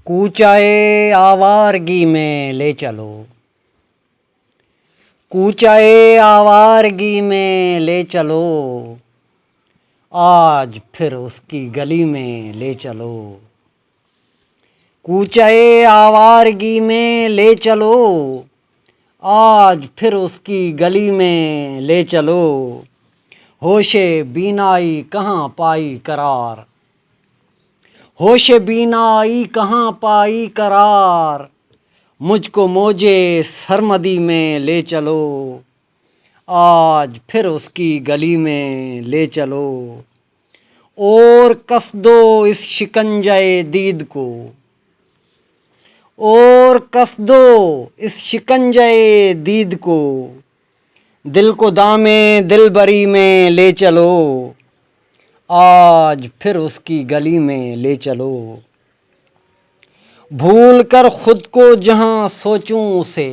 کوچائے آوارگی میں لے چلو، کوچائے آوارگی میں لے چلو، آج پھر اس کی گلی میں لے چلو۔ کوچائے آوارگی میں لے چلو، آج پھر اس کی گلی میں لے چلو۔ ہوش بینائی کہاں پائی قرار، ہوش بینائی کہاں پائی قرار، مجھ کو موجے سرمدی میں لے چلو، آج پھر اس کی گلی میں لے چلو۔ اور کس دو اس شکنجۂ دید کو، اور کس دو اس شکنجۂ دید کو، دل کو دامِ دلبری میں لے چلو، آج پھر اس کی گلی میں لے چلو۔ بھول کر خود کو جہاں سوچوں اسے،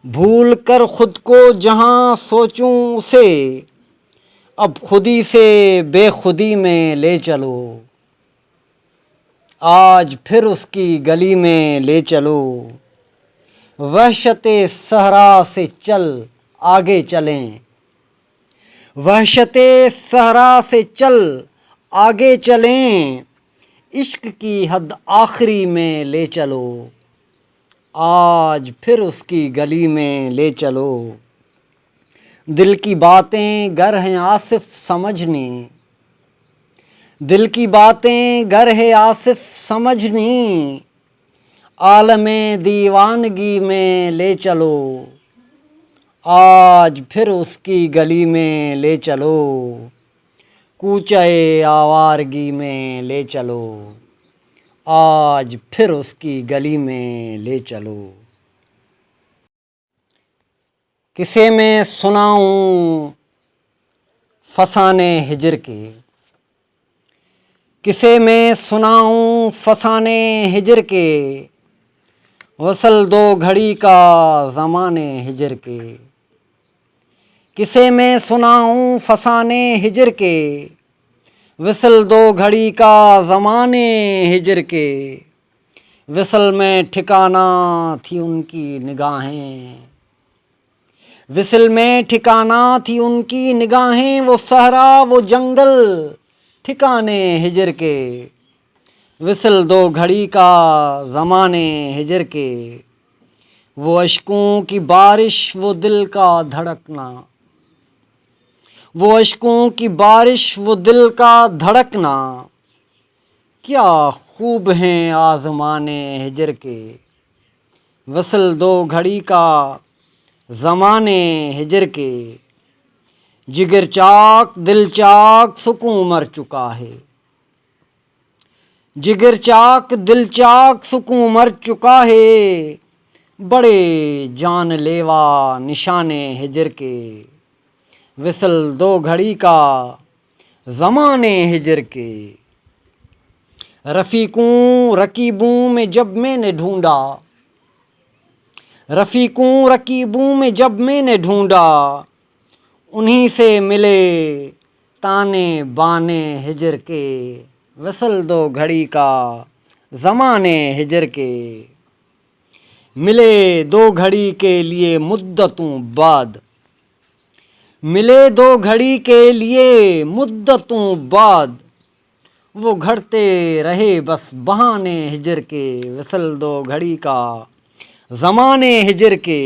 بھول کر خود کو جہاں سوچوں اسے، اب خودی سے بے خودی میں لے چلو، آج پھر اس کی گلی میں لے چلو۔ وحشت صحرا سے چل آگے چلیں، وحشت صحرا سے چل آگے چلیں، عشق کی حد آخری میں لے چلو، آج پھر اس کی گلی میں لے چلو۔ دل کی باتیں گر ہیں آصف سمجھنی، دل کی باتیں گر ہے آصف سمجھنی، عالم دیوانگی میں لے چلو، آج پھر اس کی گلی میں لے چلو۔ کوچائے آوارگی میں لے چلو، آج پھر اس کی گلی میں لے چلو۔ کسے میں سناؤں فسانے ہجر کے، کسے میں سناؤں فسانے ہجر کے، وصل دو گھڑی کا زمانے ہجر کے۔ کسے میں سناؤں فسانے ہجر کے، وصل دو گھڑی کا زمانے ہجر کے، وصل میں ٹھکانہ تھی ان کی نگاہیں، وصل میں ٹھکانہ تھی ان کی نگاہیں، وہ صحرا وہ جنگل ٹھکانے ہجر کے، وصل دو گھڑی کا زمانے ہجر کے۔ وہ اشکوں کی بارش وہ دل کا دھڑکنا، وہ اشکوں کی بارش وہ دل کا دھڑکنا، کیا خوب ہیں آزمانے ہجر کے، وصل دو گھڑی کا زمانے ہجر کے۔ جگر چاک دل چاک سکون مر چکا ہے، جگر چاک دل چاک سکون مر چکا ہے، بڑے جان لیوا نشانے ہجر کے، وصل دو گھڑی کا زمانے ہجر کے۔ رفیقوں رقیبوں میں جب میں نے ڈھونڈا، رفیقوں رقیبوں میں جب میں نے ڈھونڈا، انہی سے ملے تانے بانے ہجر کے، وصل دو گھڑی کا زمانے ہجر کے۔ ملے دو گھڑی کے لیے مدتوں بعد، ملے دو گھڑی کے لیے مدتوں بعد، وہ گھڑتے رہے بس بہانے ہجر کے، وصل دو گھڑی کا زمانے ہجر کے۔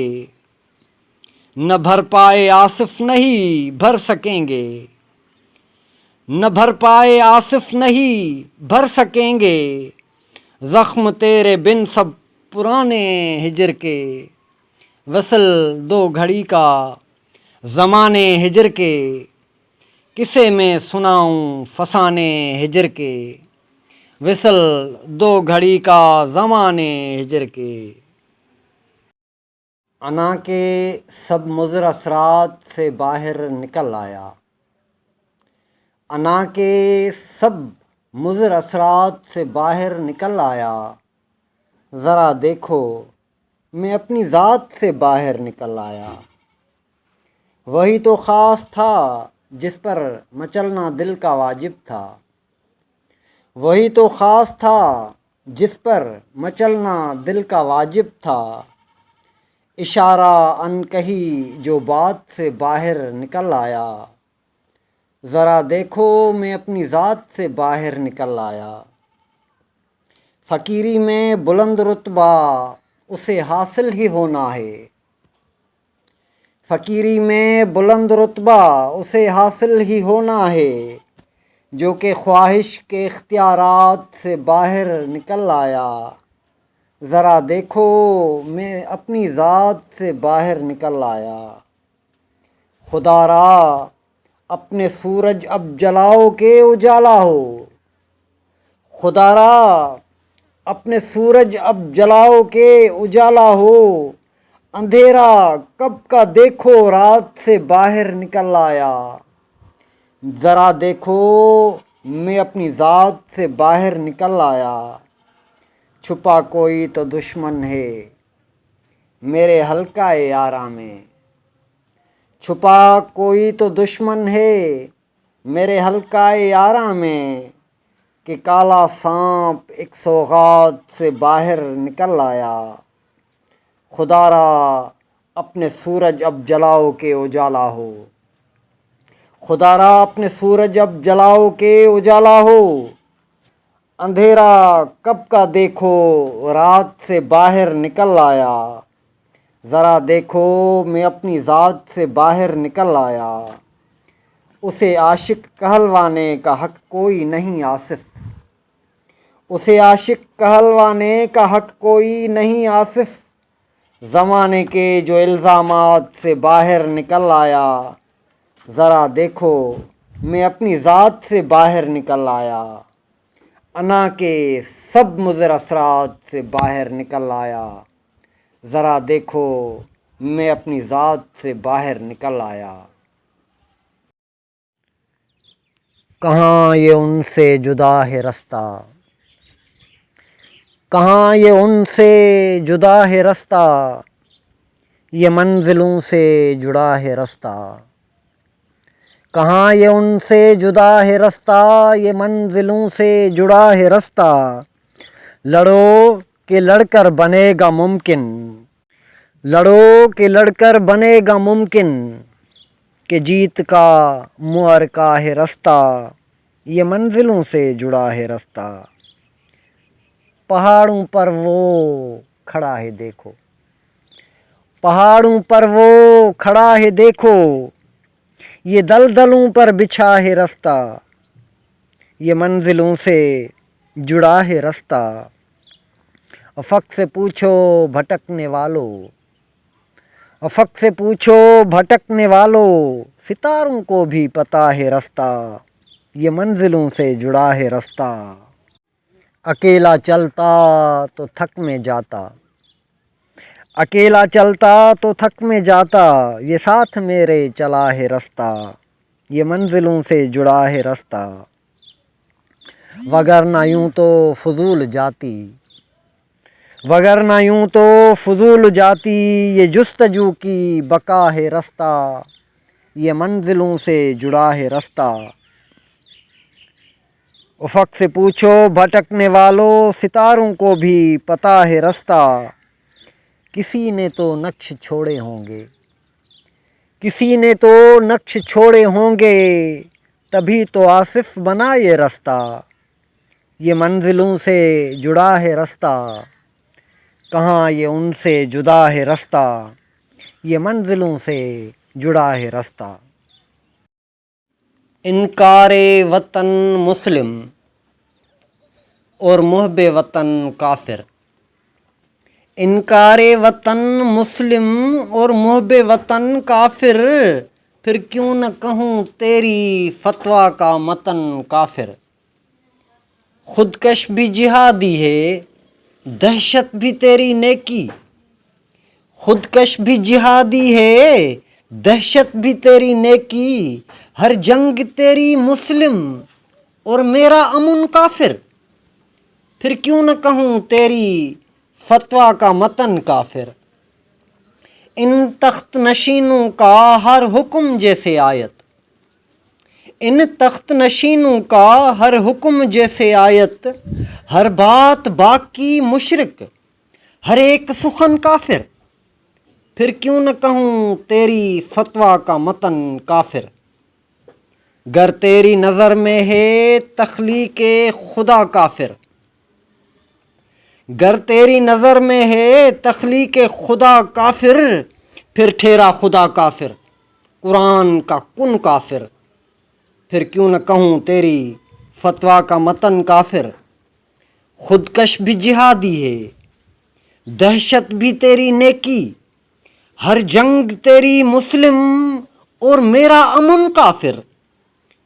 نہ بھر پائے آصف نہیں بھر سکیں گے، نہ بھر پائے آصف نہیں بھر سکیں گے، زخم تیرے بن سب پرانے ہجر کے، وصل دو گھڑی کا زمانے ہجر کے۔ کسے میں سناؤں فسانے ہجر کے، وصل دو گھڑی کا زمانے ہجر کے۔ انا کے سب مضر اثرات سے باہر نکل آیا، انا کے سب مضر اثرات سے باہر نکل آیا، ذرا دیکھو میں اپنی ذات سے باہر نکل آیا۔ وہی تو خاص تھا جس پر مچلنا دل کا واجب تھا، وہی تو خاص تھا جس پر مچلنا دل کا واجب تھا، اشارہ ان کہی جو بات سے باہر نکل آیا، ذرا دیکھو میں اپنی ذات سے باہر نکل آیا۔ فقیری میں بلند رتبہ اسے حاصل ہی ہونا ہے، فقیری میں بلند رتبہ اسے حاصل ہی ہونا ہے، جو کہ خواہش کے اختیارات سے باہر نکل آیا، ذرا دیکھو میں اپنی ذات سے باہر نکل آیا۔ خدا را اپنے سورج اب جلاؤ کہ اجالا ہو، خدا را اپنے سورج اب جلاؤ کہ اجالا ہو، اندھیرا کب کا دیکھو رات سے باہر نکل آیا، ذرا دیکھو میں اپنی ذات سے باہر نکل آیا۔ چھپا کوئی تو دشمن ہے میرے حلقہ یاراں میں، چھپا کوئی تو دشمن ہے میرے حلقہ یاراں میں، کہ کالا سانپ ایک سوغات سے باہر نکل آیا۔ خدا را اپنے سورج اب جلاؤ کہ اجالا ہو، خدا را اپنے سورج اب جلاؤ کہ اجالا ہو، اندھیرا کب کا دیکھو رات سے باہر نکل آیا، ذرا دیکھو میں اپنی ذات سے باہر نکل آیا۔ اسے عاشق کہلوانے کا حق کوئی نہیں آصف، اسے عاشق کہلوانے کا حق کوئی نہیں آصف، زمانے کے جو الزامات سے باہر نکل آیا، ذرا دیکھو میں اپنی ذات سے باہر نکل آیا، انا کے سب مضر اثرات سے باہر نکل آیا، ذرا دیکھو میں اپنی ذات سے باہر نکل آیا۔ کہاں یہ ان سے جدا ہے رستہ، کہاں یہ ان سے جدا ہے رستہ، یہ منزلوں سے جڑا ہے رستہ، کہاں یہ ان سے جدا ہے رستہ، یہ منزلوں سے جڑا ہے رستہ، لڑو کہ لڑ کر بنے گا ممکن، لڑو کہ لڑ کر بنے گا ممکن، کہ جیت کا معرکہ ہے رستہ، یہ منزلوں سے جڑا ہے رستہ۔ پہاڑوں پر وہ کھڑا ہے دیکھو، پہاڑوں پر وہ کھڑا ہے دیکھو، یہ دلدلوں پر بچھا ہے رستہ، یہ منزلوں سے جڑا ہے رستہ۔ افق سے پوچھو بھٹکنے والو، افق سے پوچھو بھٹکنے والو، ستاروں کو بھی پتہ ہے رستہ، یہ منزلوں سے جڑا ہے رستہ۔ اکیلا چلتا تو تھک میں جاتا، اکیلا چلتا تو تھک میں جاتا، یہ ساتھ میرے چلا ہے رستہ، یہ منزلوں سے جڑا ہے رستہ۔ وگرنہ یوں تو فضول جاتی، وگرنہ یوں تو فضول جاتی، یہ جستجو کی بقا ہے رستہ، یہ منزلوں سے جڑا ہے رستہ۔ افق سے پوچھو بھٹکنے والو، ستاروں کو بھی پتہ ہے رستہ، کسی نے تو نقش چھوڑے ہوں گے، کسی نے تو نقش چھوڑے ہوں گے، تبھی تو آصف بنا یہ رستہ، یہ منزلوں سے جڑا ہے رستہ۔ کہاں یہ ان سے جدا ہے رستہ، یہ منزلوں سے جڑا ہے رستہ۔ انکار وطن مسلم اور محب وطن کافر، انکار وطن مسلم اور محب وطن کافر، پھر کیوں نہ کہوں تیری فتویٰ کا متن کافر۔ خودکش بھی جہادی ہے دہشت بھی تیری نیکی، خودکش بھی جہادی ہے دہشت بھی تیری نیکی، ہر جنگ تیری مسلم اور میرا امن کافر، پھر کیوں نہ کہوں تیری فتویٰ کا متن کافر۔ ان تخت نشینوں کا ہر حکم جیسے آیت، ان تخت نشینوں کا ہر حکم جیسے آیت، ہر بات باقی مشرک، ہر ایک سخن کافر، پھر کیوں نہ کہوں تیری فتویٰ کا متن کافر۔ گر تیری نظر میں ہے تخلیق خدا کافر، گر تیری نظر میں ہے تخلیق خدا کافر، پھر ٹھہرا خدا کافر، قرآن کا کن کافر، پھر کیوں نہ کہوں تیری فتویٰ کا متن کافر۔ خودکش بھی جہادی ہے، دہشت بھی تیری نیکی، ہر جنگ تیری مسلم اور میرا امن کافر،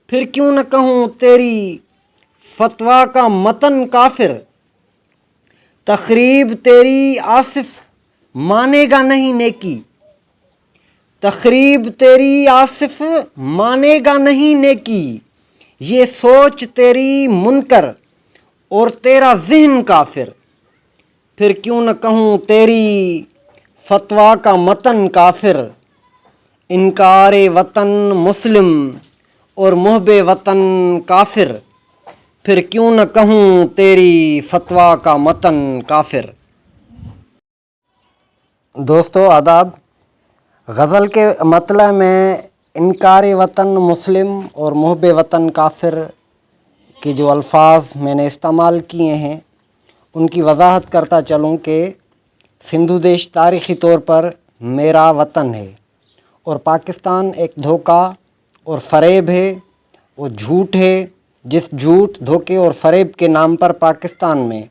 پھر کیوں نہ کہوں تیری فتویٰ کا متن کافر۔ تخریب تیری آصف مانے گا نہیں نیکی، تخریب تیری آصف مانے گا نہیں نیکی، یہ سوچ تیری منکر اور تیرا ذہن کافر، پھر کیوں نہ کہوں تیری فتویٰ کا متن کافر۔ انکار وطن مسلم اور محب وطن کافر، پھر کیوں نہ کہوں تیری فتویٰ کا متن کافر۔ دوستو آداب، غزل کے مطلع میں انکار وطن مسلم اور محب وطن کافر کے جو الفاظ میں نے استعمال کیے ہیں ان کی وضاحت کرتا چلوں کہ سندھو دیش تاریخی طور پر میرا وطن ہے اور پاکستان ایک دھوکہ اور فریب ہے، وہ جھوٹ ہے جس جھوٹ، دھوکے اور فریب کے نام پر پاکستان میں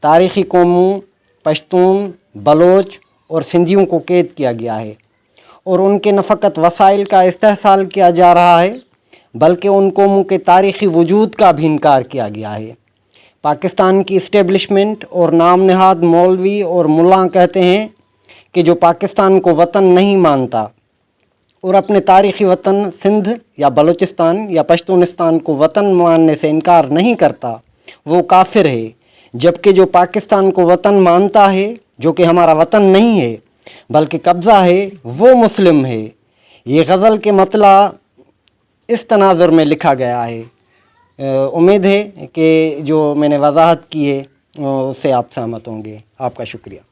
تاریخی قوموں پشتون، بلوچ اور سندھیوں کو قید کیا گیا ہے اور ان کے نہ فقط وسائل کا استحصال کیا جا رہا ہے بلکہ ان قوموں کے تاریخی وجود کا بھی انکار کیا گیا ہے۔ پاکستان کی اسٹیبلشمنٹ اور نام نہاد مولوی اور ملاں کہتے ہیں کہ جو پاکستان کو وطن نہیں مانتا اور اپنے تاریخی وطن سندھ یا بلوچستان یا پشتونستان کو وطن ماننے سے انکار نہیں کرتا وہ کافر ہے، جبکہ جو پاکستان کو وطن مانتا ہے جو کہ ہمارا وطن نہیں ہے بلکہ قبضہ ہے وہ مسلم ہے۔ یہ غزل کے مطلع اس تناظر میں لکھا گیا ہے۔ امید ہے کہ جو میں نے وضاحت کی ہے اس سے آپ سہمت ہوں گے۔ آپ کا شکریہ۔